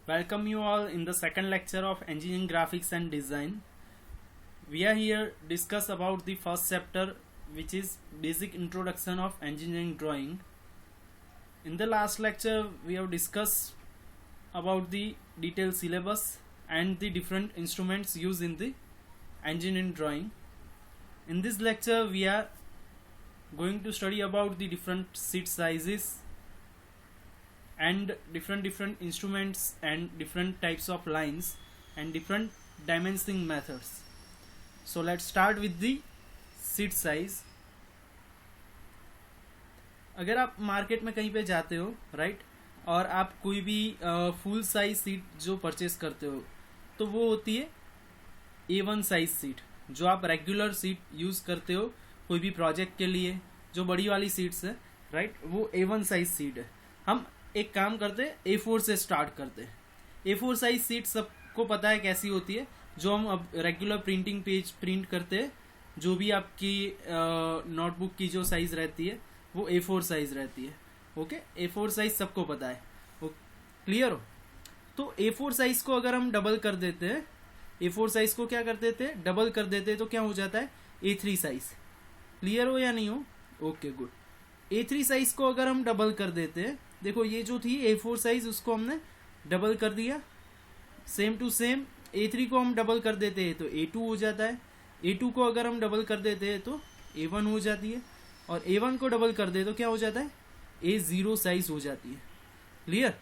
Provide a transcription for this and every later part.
Welcome you all in the second lecture of Engineering Graphics and Design. We are here discuss about the first chapter, which is Basic Introduction of Engineering Drawing. In the last lecture we have discussed about the detailed syllabus and the different instruments used in the engineering drawing. In this lecture we are going to study about the different sheet sizes and different instruments and different types of lines and different dimensioning methods. So let's start with the sheet size. अगर आप market में कहीं पे जाते हो right, और आप कोई भी फुल साइज सीट जो परचेस करते हो तो वो होती है A1 साइज सीट, जो आप रेगुलर सीट यूज करते हो कोई भी प्रोजेक्ट के लिए, जो बड़ी वाली सीट्स है राइट, वो A1 साइज सीट है. हम एक काम करते हैं A4 से स्टार्ट करते हैं. A4 साइज सीट सबको पता है कैसी होती है, जो हम अब रेगुलर प्रिंटिंग पेज प्रिंट करते हैं. जो भी आपकी नोटबुक की जो साइज रहती है वो A4 साइज रहती है. ओके, A4 साइज सबको पता है. क्लियर हो? तो A4 साइज को अगर हम डबल कर देते हैं, A4 साइज को क्या कर देते हैं, डबल कर देते हैं, तो क्या हो जाता है A3 साइज. क्लियर हो या नहीं हो? Okay good. A3 साइज को अगर हम डबल कर देते हैं, देखो ये जो थी A4 साइज उसको हमने डबल कर दिया. सेम टू सेम A3 को हम डबल कर देते हैं तो A2 हो जाता है. A2 को अगर हम डबल कर देते हैं तो A1 हो जाती है, और A1 को डबल कर दे तो क्या हो जाता है A0 साइज हो जाती है. क्लियर?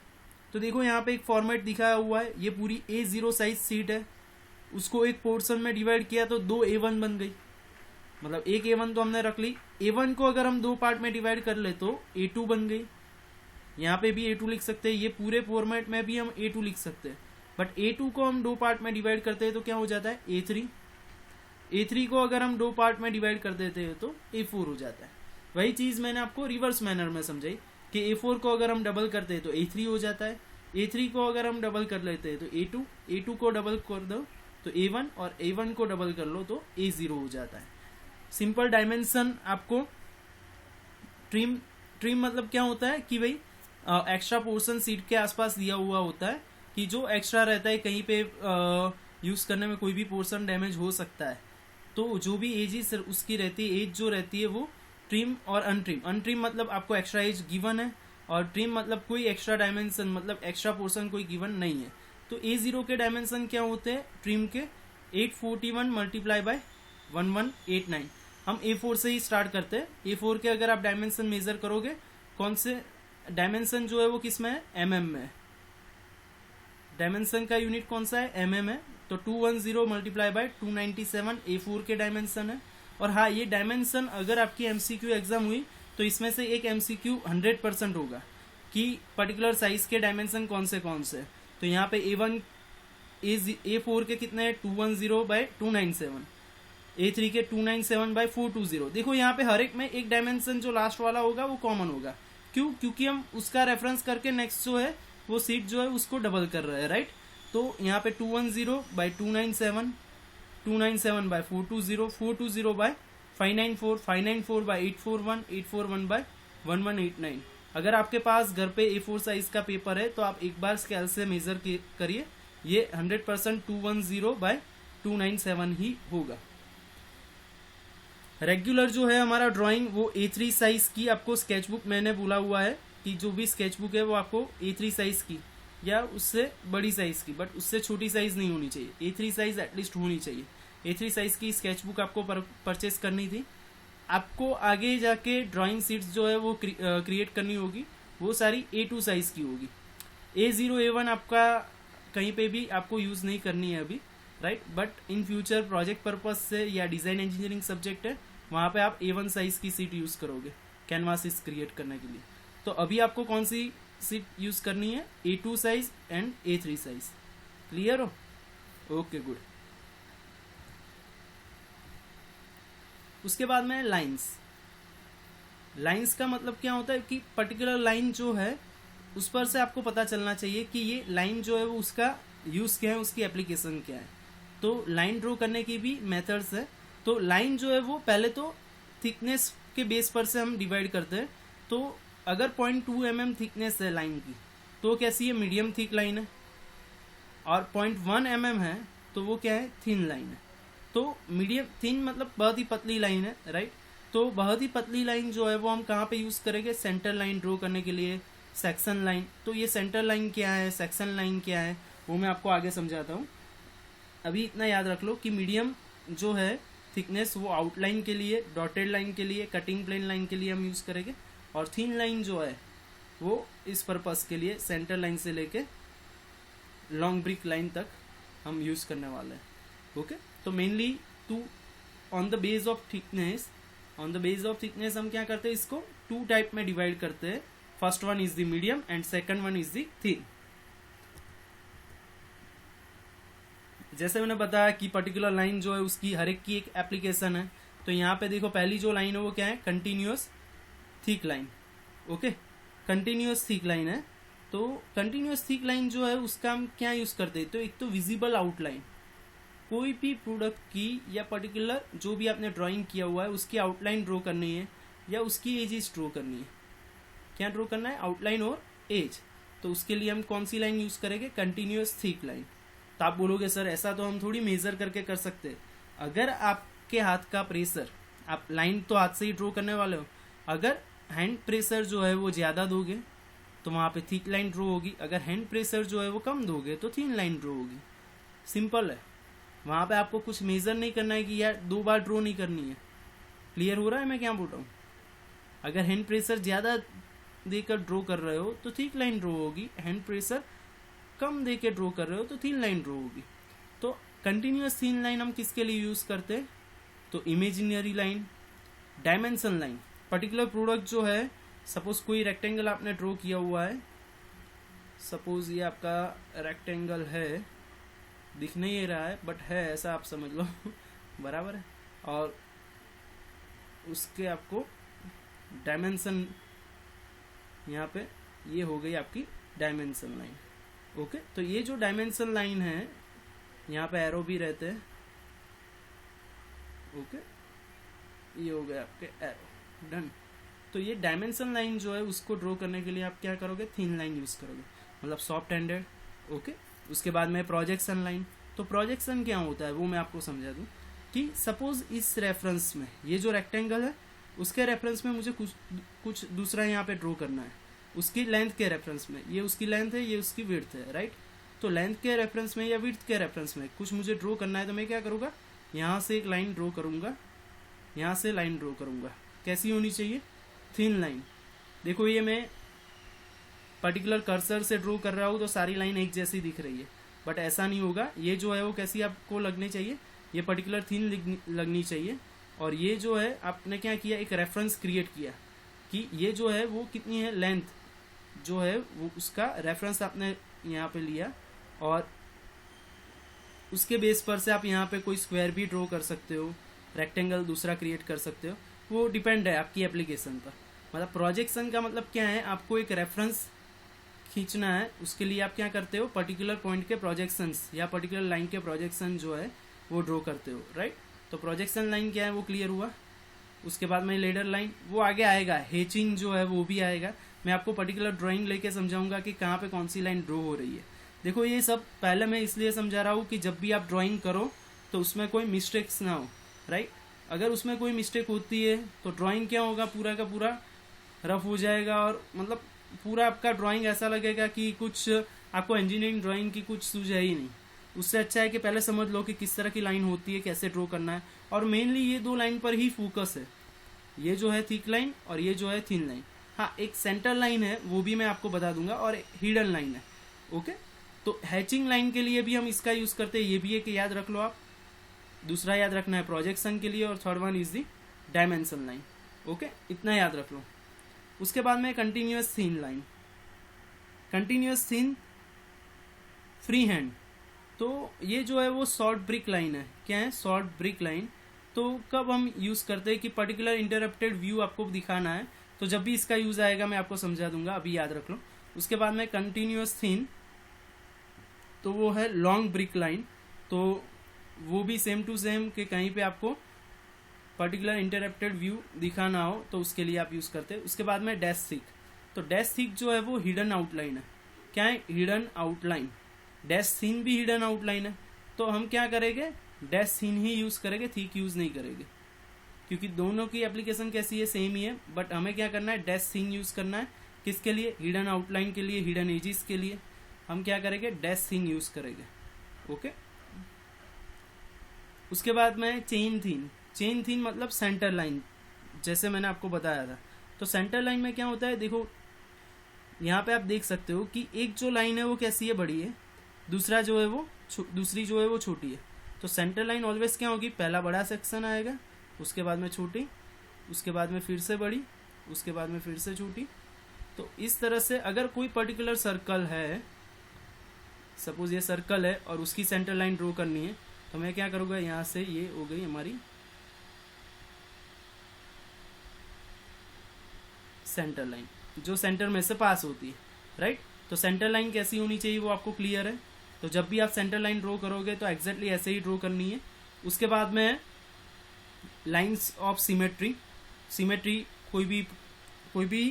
तो देखो यहाँ पे एक फॉर्मेट दिखाया हुआ है, ये पूरी A0 साइज सीट है, उसको एक पोर्शन में डिवाइड किया तो 2 A1 बन गई. मतलब एक A1 तो हमने रख ली. A1 को अगर हम दो पार्ट में डिवाइड कर ले तो A2 बन गई. यहाँ पे भी A2 लिख सकते हैं, ये पूरे फॉर्मेट में भी हम A2 लिख सकते हैं. बट A2 को हम दो पार्ट में डिवाइड करते हैं तो क्या हो जाता है A3. A3 को अगर हम दो पार्ट में डिवाइड कर देते हैं तो A4 हो जाता है. वही चीज मैंने आपको रिवर्स मैनर में समझाई कि A4 को अगर हम डबल करते हैं तो A3 हो जाता है. A3 को अगर हम डबल कर लेते हैं तो A2, A2 को डबल कर दो तो A1, और A1 को डबल कर लो तो A0 हो जाता है. सिंपल डायमेंशन आपको ट्रिम मतलब क्या होता है कि भाई एक्स्ट्रा पोर्शन सीट के आसपास दिया हुआ होता है कि जो एक्स्ट्रा रहता है कहीं पे यूज करने में कोई भी पोर्शन डैमेज हो सकता है, तो जो भी एज उसकी रहती है, एज जो रहती है वो ट्रिम और अनट्रिम. अनट्रिम मतलब आपको एक्स्ट्रा एज गिवन है, और ट्रिम मतलब कोई एक्स्ट्रा डायमेंशन मतलब एक्स्ट्रा पोर्शन कोई गिवन नहीं है. तो A0 के डायमेंशन क्या होते हैं ट्रिम के 841 मल्टीप्लाई बाय 1189. हम A4 से ही स्टार्ट करते हैं. A4 के अगर आप डायमेंशन मेजर करोगे, कौन से डायमेंशन जो है वो किस में है, mm में है. डायमेंशन का यूनिट कौन सा है, mm है. तो 210 मल्टीप्लाई बाय 297 A4 के डायमेंशन है. और हाँ, ये डायमेंशन अगर आपकी MCQ एग्जाम हुई तो इसमें से एक MCQ 100% होगा कि पर्टिकुलर साइज के डायमेंशन कौन से. तो यहाँ पे A4 के कितने हैं 210 बाय 297, A3 के 297 बाय 420. देखो यहाँ पे हर एक में एक डायमेंशन जो लास्ट वाला होगा वो कॉमन होगा. क्यों? क्योंकि हम उसका रेफरेंस करके नेक्स्ट जो है वो सीट जो है उसको डबल कर रहे हैं राइट. तो यहाँ पे 210 by 297, 297 by 420, 420 by 594, 594 by 841, 841 by 1189. अगर आपके पास घर पे A4 साइज का पेपर है तो आप एक बार स्केल से मेजर करिए, ये 100% 210 बाय 297 ही होगा. रेगुलर जो है हमारा ड्राइंग वो A3 साइज की आपको स्केचबुक मैंने बोला हुआ है कि जो भी स्केचबुक है वो आपको A3 साइज की या उससे बड़ी साइज की, बट उससे छोटी साइज नहीं होनी चाहिए. A3 साइज एटलीस्ट होनी चाहिए. A3 साइज की स्केचबुक आपको परचेस करनी थी. आपको आगे जाके ड्राइंग शीट्स जो है वो क्रिएट करनी होगी, वो सारी A2 साइज की होगी. A0 A1 आपका कहीं पे भी आपको यूज नहीं करनी है अभी right. But in future project purpose से या डिजाइन इंजीनियरिंग सब्जेक्ट है, वहां पे आप A1 साइज की सीट यूज करोगे कैनवासिस क्रिएट करने के लिए. तो अभी आपको कौन सी सीट यूज करनी है, A2 size and A3 size. Clear हो? Okay good. उसके बाद में लाइंस का मतलब क्या होता है कि पर्टिकुलर लाइन जो है उस पर से आपको पता चलना चाहिए कि ये लाइन जो है वो उसका यूज क्या है, उसकी एप्लीकेशन क्या है. तो लाइन ड्रॉ करने की भी मेथड्स है. तो लाइन जो है वो पहले तो थिकनेस के बेस पर से हम डिवाइड करते हैं. तो अगर 0.2 mm थिकनेस है लाइन की तो कैसी है, मीडियम थिक लाइन है. और 0.1 mm है तो वो क्या है, थिन लाइन है। तो मीडियम थिन मतलब बहुत ही पतली लाइन है, राइट। तो बहुत ही पतली लाइन जो है वो हम कहाँ पे यूज़ करेंगे, सेंटर लाइन ड्रॉ करने के लिए, सेक्शन लाइन। तो ये सेंटर लाइन क्या है, सेक्शन लाइन क्या है, वो मैं आपको आगे समझाता हूँ। अभी इतना याद रख लो कि मीडियम जो है थिकनेस वो आउटलाइन के लिए, डॉटेड लाइन के लिए, कटिंग प्लेन लाइन के लिए हम यूज़ करेंगे, और थिन लाइन जो है वो इस पर्पस के लिए सेंटर लाइन से लेके लॉन्ग ब्रिक लाइन तक हम यूज़ करने वाले हैं। ओके, तो mainly two on the base of thickness, हम क्या करते हैं, इसको 2 टाइप में डिवाइड करते हैं। First one is the medium and second one is the thin. जैसे मैंने बताया कि पर्टिकुलर लाइन जो है उसकी हर एक की एक एप्लीकेशन है। तो यहाँ पे देखो पहली जो लाइन है वो क्या है, continuous thick line. Okay, continuous thick line है। तो कंटिन्यूअस थिक लाइन जो है उसका हम क्या यूज करते हैं, तो एक तो विजिबल आउटलाइन, कोई भी प्रोडक्ट की या पर्टिकुलर जो भी आपने ड्राइंग किया हुआ है उसकी आउटलाइन ड्रॉ करनी है या उसकी एजेस ड्रॉ करनी है। क्या ड्रॉ करना है, आउटलाइन और एज। तो उसके लिए हम कौन सी लाइन यूज करेंगे, कंटिन्यूअस थिक लाइन। तो आप बोलोगे सर ऐसा तो हम थोड़ी मेजर करके कर सकते हैं। अगर आपके हाथ का प्रेशर, आप लाइन तो हाथ से ही ड्रॉ करने वाले हो, अगर हैंड प्रेशर जो है वो ज़्यादा दोगे तो वहाँ पे थिक लाइन ड्रॉ होगी, अगर हैंड प्रेशर जो है वो कम दोगे तो थिन लाइन ड्रॉ होगी। सिंपल है, वहाँ पे आपको कुछ मेजर नहीं करना है कि यार 2 बार ड्रॉ नहीं करनी है। क्लियर हो रहा है मैं क्या बोल रहा हूँ। अगर हैंड प्रेशर ज़्यादा देकर ड्रॉ कर रहे हो तो थिक लाइन ड्रॉ होगी, हैंड प्रेशर कम देकर ड्रॉ कर रहे हो तो थिन लाइन ड्रॉ होगी। तो कंटिन्यूअस थिन लाइन हम किसके लिए यूज़ करते हैं, तो imaginary line, dimension line. Particular product जो है, सपोज कोई रेक्टेंगल आपने ड्रॉ किया हुआ है, सपोज ये आपका रेक्टेंगल है, दिख नहीं रहा है बट है, ऐसा आप समझ लो बराबर है। और उसके आपको डायमेंशन, यहाँ पे ये हो गई आपकी डायमेंशन लाइन। ओके, तो ये जो डायमेंशन लाइन है, यहाँ पे एरो भी रहते हैं। ओके, ये हो गया आपके एरो, डन। तो ये डायमेंशन लाइन जो है उसको ड्रॉ करने के लिए आप क्या करोगे, थिन लाइन यूज करोगे, मतलब सॉफ्ट हैंडेड। ओके, उसके बाद में प्रोजेक्शन लाइन। तो प्रोजेक्शन क्या होता है वो मैं आपको समझा दूं कि सपोज इस रेफरेंस में ये जो रेक्टेंगल है उसके रेफरेंस में मुझे कुछ दूसरा यहाँ पे ड्रॉ करना है, उसकी लेंथ के रेफरेंस में। ये उसकी लेंथ है, ये उसकी विड्थ है, राइट। तो लेंथ के रेफरेंस में या विड्थ के रेफरेंस में कुछ मुझे ड्रॉ करना है, तो मैं क्या करूँगा, यहाँ से एक लाइन ड्रॉ करूँगा, यहाँ से लाइन ड्रॉ करूँगा। कैसी होनी चाहिए, थिन लाइन। देखो ये मैं पर्टिकुलर कर्सर से ड्रॉ कर रहा हूँ तो सारी लाइन एक जैसी दिख रही है, बट ऐसा नहीं होगा। ये जो है वो कैसी आपको लगनी चाहिए, ये पर्टिकुलर थिन लगनी चाहिए। और ये जो है आपने क्या किया, एक रेफरेंस क्रिएट किया कि ये जो है वो कितनी है, लेंथ जो है वो उसका रेफरेंस आपने यहाँ पे लिया, और उसके बेस पर से आप यहाँ पे कोई स्क्वायर भी ड्रॉ कर सकते हो, रेक्टेंगल दूसरा क्रिएट कर सकते हो, वो डिपेंड है आपकी एप्लीकेशन पर। मतलब प्रोजेक्शन का मतलब क्या है, आपको एक रेफरेंस खींचना है, उसके लिए आप क्या करते हो, पर्टिकुलर पॉइंट के प्रोजेक्शंस या पर्टिकुलर लाइन के प्रोजेक्शन जो है वो ड्रॉ करते हो, राइट। तो प्रोजेक्शन लाइन क्या है वो क्लियर हुआ। उसके बाद में लेडर लाइन, वो आगे आएगा, हेचिंग जो है वो भी आएगा। मैं आपको पर्टिकुलर ड्राइंग लेके समझाऊंगा कि कहाँ पे कौन सी लाइन ड्रॉ हो रही है। देखो ये सब पहले मैं इसलिए समझा रहा हूँ कि जब भी आप ड्राइंग करो तो उसमें कोई मिस्टेक्स ना हो, राइट। अगर उसमें कोई मिस्टेक होती है तो ड्राइंग क्या होगा, पूरा का पूरा रफ हो जाएगा, और मतलब पूरा आपका ड्राइंग ऐसा लगेगा कि कुछ आपको इंजीनियरिंग ड्राइंग की कुछ सूझे ही नहीं। उससे अच्छा है कि पहले समझ लो कि किस तरह की लाइन होती है, कैसे ड्रॉ करना है, और मेनली ये 2 लाइन पर ही फोकस है, ये जो है थिक लाइन और ये जो है थिन लाइन। हाँ, एक सेंटर लाइन है वो भी मैं आपको बता दूंगा, और हिडन लाइन है। ओके, तो हैचिंग लाइन के लिए भी हम इसका यूज करते हैं, ये भी एक याद रख लो आप। दूसरा याद रखना है प्रोजेक्शन के लिए, और third one is the dimension line. Okay, इतना याद रख लो। उसके बाद में continuous thin line, continuous thin free hand. तो ये जो है वो शॉर्ट ब्रिक लाइन है। क्या है, शॉर्ट ब्रिक लाइन। तो कब हम यूज करते हैं कि पर्टिकुलर इंटरप्टेड व्यू आपको दिखाना है, तो जब भी इसका यूज आएगा मैं आपको समझा दूंगा, अभी याद रख लो। उसके बाद में कंटिन्यूअस थिन, तो वो है लॉन्ग ब्रिक लाइन। तो वो भी सेम टू सेम कि कहीं पे आपको पर्टिकुलर इंटरप्टेड व्यू दिखाना हो तो उसके लिए आप यूज करते हैं। उसके बाद में डैश थिक। तो डैश थिक जो है वो हिडन आउटलाइन है। क्या है, हिडन आउटलाइन। डैश थिन भी हिडन आउटलाइन है, तो हम क्या करेंगे, डैश थिन ही यूज करेंगे, थिक यूज नहीं करेंगे, क्योंकि दोनों की एप्लीकेशन कैसी है, सेम ही है, बट हमें क्या करना है, डैश थिन यूज करना है। किसके लिए, हिडन आउटलाइन के लिए, हिडन एजिस के लिए हम क्या करेंगे, डैश थिन यूज करेंगे। ओके, उसके बाद में चेन थिन। चेन थिन मतलब सेंटर लाइन, जैसे मैंने आपको बताया था। तो सेंटर लाइन में क्या होता है, देखो यहाँ पे आप देख सकते हो कि एक जो लाइन है वो कैसी है, बड़ी है, दूसरी जो है वो छोटी है। तो सेंटर लाइन ऑलवेज क्या होगी, पहला बड़ा सेक्शन आएगा, उसके बाद में छोटी, उसके बाद में फिर से बड़ी, उसके बाद में फिर से छोटी। तो इस तरह से अगर कोई पर्टिकुलर सर्कल है, सपोज ये सर्कल है और उसकी सेंटर लाइन ड्रॉ करनी है, तो मैं क्या करूँगा, यहाँ से ये हो गई हमारी सेंटर लाइन, जो सेंटर में से पास होती है, राइट। तो सेंटर लाइन कैसी होनी चाहिए वो आपको क्लियर है। तो जब भी आप सेंटर लाइन ड्रॉ करोगे तो एग्जैक्टली ऐसे ही ड्रॉ करनी है। उसके बाद में लाइंस ऑफ सिमेट्री। सिमेट्री कोई भी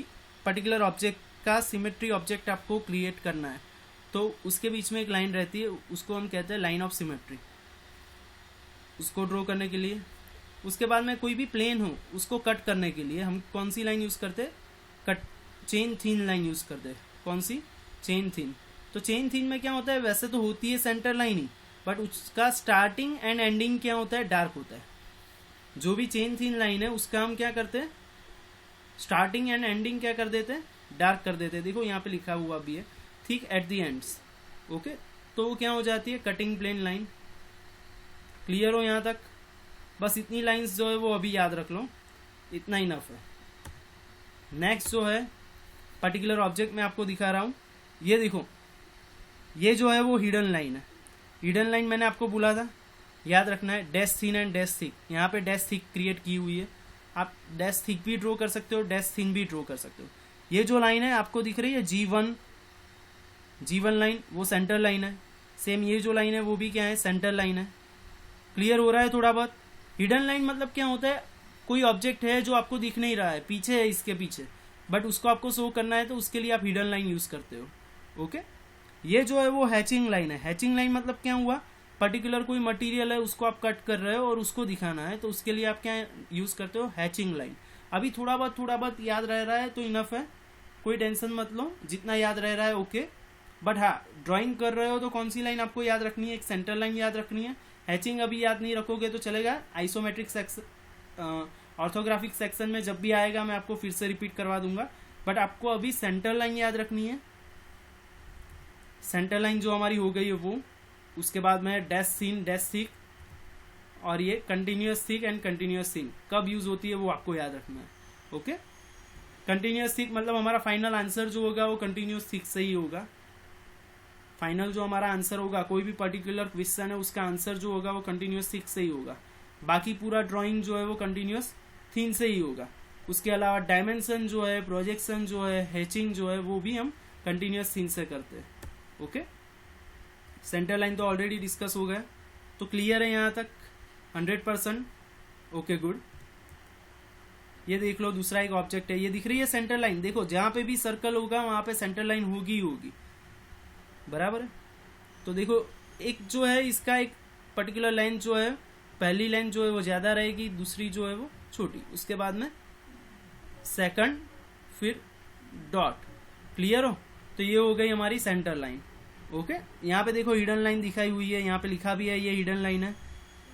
पर्टिकुलर ऑब्जेक्ट का सिमेट्री ऑब्जेक्ट आपको क्रिएट करना है, तो उसके बीच में एक लाइन रहती है, उसको हम कहते हैं लाइन ऑफ सिमेट्री, उसको ड्रॉ करने के लिए। उसके बाद में कोई भी प्लेन हो उसको कट करने के लिए हम कौन सी लाइन यूज़ करते हैं, cut chain thin line use करते हैं। कौन सी, चेन थिन। तो चेन थिन में क्या होता है, वैसे तो होती है सेंटर लाइन ही, बट उसका स्टार्टिंग एंड एंडिंग क्या होता है, डार्क होता है। जो भी चेन थिन लाइन है उसका हम क्या करते हैं, स्टार्टिंग एंड एंडिंग क्या कर देते हैं, डार्क कर देते हैं। देखो यहाँ पे लिखा हुआ भी है, thick at the ends. Okay, तो वो क्या हो जाती है, कटिंग प्लेन लाइन। क्लियर हो यहाँ तक, बस इतनी लाइंस जो है वो अभी याद रख लो, इतना इनफ है। नेक्स्ट जो है पर्टिकुलर ऑब्जेक्ट मैं आपको दिखा रहा हूँ, ये देखो, ये जो है वो हिडन लाइन है। हिडन लाइन मैंने आपको बोला था, याद रखना है, dash thin and dash thick. यहाँ पे डैश थिक क्रिएट की हुई है, आप डैश थिक भी ड्रॉ कर सकते हो, डैश थिन भी ड्रॉ कर सकते हो। ये जो लाइन है आपको दिख रही है G1 लाइन, वो सेंटर लाइन है। सेम ये जो लाइन है वो भी क्या है, सेंटर लाइन है। क्लियर हो रहा है थोड़ा बहुत। हिडन लाइन मतलब क्या होता है, कोई ऑब्जेक्ट है जो आपको दिख नहीं रहा है, पीछे है इसके पीछे, बट उसको आपको शो करना है, तो उसके लिए आप हिडन लाइन यूज करते हो। ओके, ये जो है वो हैचिंग लाइन है। हैचिंग लाइन मतलब क्या हुआ, पर्टिकुलर कोई मटेरियल है उसको आप कट कर रहे हो और उसको दिखाना है, तो उसके लिए आप क्या यूज करते हो, हैचिंग लाइन। अभी थोड़ा बहुत याद रह रहा है तो इनफ है, कोई टेंशन मत लो, जितना याद रह रहा है ओके। बट हाँ, ड्राइंग कर रहे हो तो कौन सी लाइन आपको याद रखनी है, एक सेंटर लाइन याद रखनी है। हैचिंग अभी याद नहीं रखोगे तो चलेगा, आइसोमेट्रिक सेक्शन, ऑर्थोग्राफिक सेक्शन में जब भी आएगा मैं आपको फिर से रिपीट करवा दूंगा। बट आपको अभी सेंटर लाइन याद रखनी है। सेंटर लाइन जो हमारी हो गई है वो, उसके बाद में डैश थिन, डैश थिक, और ये continuous thick and continuous thin कब यूज होती है वो आपको याद रखना है। ओके, कंटिन्यूअस थिक मतलब हमारा फाइनल आंसर जो होगा वो कंटिन्यूअस थिक से ही होगा। फाइनल जो हमारा आंसर होगा, कोई भी पर्टिकुलर क्वेश्चन है उसका आंसर जो होगा वो कंटिन्यूअस थिक से ही होगा। बाकी पूरा ड्राइंग जो है वो कंटिन्यूअस थिन से ही होगा। उसके अलावा डायमेंशन जो है, प्रोजेक्शन जो है, हैचिंग जो है, वो भी हम कंटिन्यूअस थिन से करते हैं। ओके, सेंटर लाइन तो ऑलरेडी डिस्कस हो गया, तो क्लियर है यहाँ तक 100%। Okay good. ये देख लो, दूसरा एक ऑब्जेक्ट है, ये दिख रही है सेंटर लाइन। देखो जहां पे भी सर्कल होगा वहां पे सेंटर लाइन होगी ही होगी, बराबर है। तो देखो एक जो है इसका एक पर्टिकुलर लाइन जो है, पहली लाइन जो है वो ज्यादा रहेगी, दूसरी जो है वो छोटी, उसके बाद में सेकंड, फिर डॉट। क्लियर हो, तो ये हो गई हमारी सेंटर लाइन। ओके, यहाँ पे देखो हिडन लाइन दिखाई हुई है, यहाँ पे लिखा भी है ये हिडन लाइन है।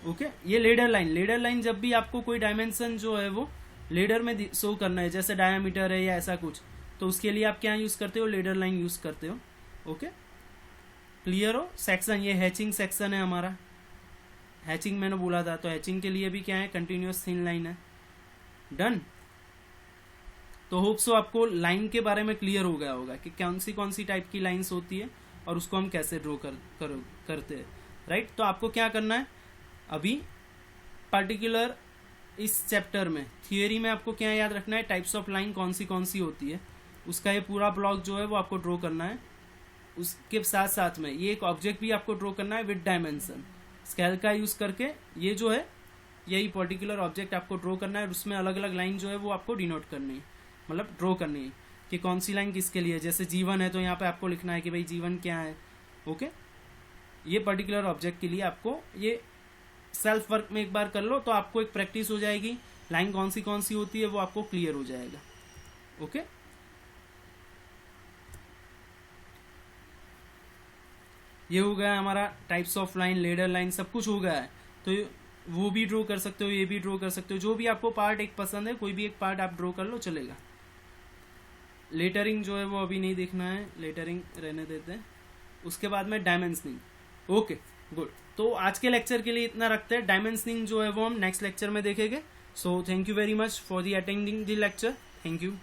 ओके, ये लेडर लाइन। लेडर लाइन जब भी आपको कोई डायमेंशन जो है वो लेडर में शो करना है, जैसे डायमीटर है या ऐसा कुछ, तो उसके लिए आप क्या यूज करते हो, लेडर लाइन यूज करते हो। ओके, क्लियर हो। सेक्शन, ये हैचिंग सेक्शन है हमारा, हैचिंग मैंने बोला था, तो हैचिंग के लिए भी क्या है, कंटिन्यूअस थिन लाइन है। डन। तो होप सो आपको लाइन के बारे में क्लियर हो गया होगा कि कौन सी टाइप की लाइंस होती है और उसको हम कैसे ड्रॉ करते हैं, राइट। तो आपको क्या करना है, अभी पर्टिकुलर इस चैप्टर में थियोरी में आपको क्या याद रखना है, टाइप्स ऑफ लाइन कौन सी होती है, उसका ये पूरा ब्लॉक जो है वो आपको ड्रॉ करना है। उसके साथ साथ में ये एक ऑब्जेक्ट भी आपको ड्रॉ करना है विद डायमेंशन, स्केल का यूज करके। ये जो है यही पर्टिकुलर ऑब्जेक्ट आपको ड्रॉ करना है, उसमें अलग अलग लाइन जो है वो आपको डिनोट करनी है, मतलब ड्रॉ करनी है कि कौन सी लाइन किसके लिए। जैसे G1 है तो यहाँ पे आपको लिखना है कि भाई G1 क्या है। ओके, ये पर्टिकुलर ऑब्जेक्ट के लिए आपको ये सेल्फ वर्क में एक बार कर लो तो आपको एक प्रैक्टिस हो जाएगी, लाइन कौन सी होती है वो आपको क्लियर हो जाएगा। ओके, ये हो गया हमारा types of line, ladder line, सब कुछ हो गया है। तो वो भी ड्रॉ कर सकते हो, ये भी ड्रॉ कर सकते हो, जो भी आपको पार्ट एक पसंद है कोई भी एक पार्ट आप ड्रॉ कर लो, चलेगा। लेटरिंग जो है वो अभी नहीं देखना है, लेटरिंग रहने देते हैं। उसके बाद में डायमेंशनिंग। ओके गुड, तो आज के लेक्चर के लिए इतना रखते हैं। डायमेंशनिंग जो है वो हम नेक्स्ट लेक्चर में देखेंगे। So thank you very much for the attending the lecture. Thank you.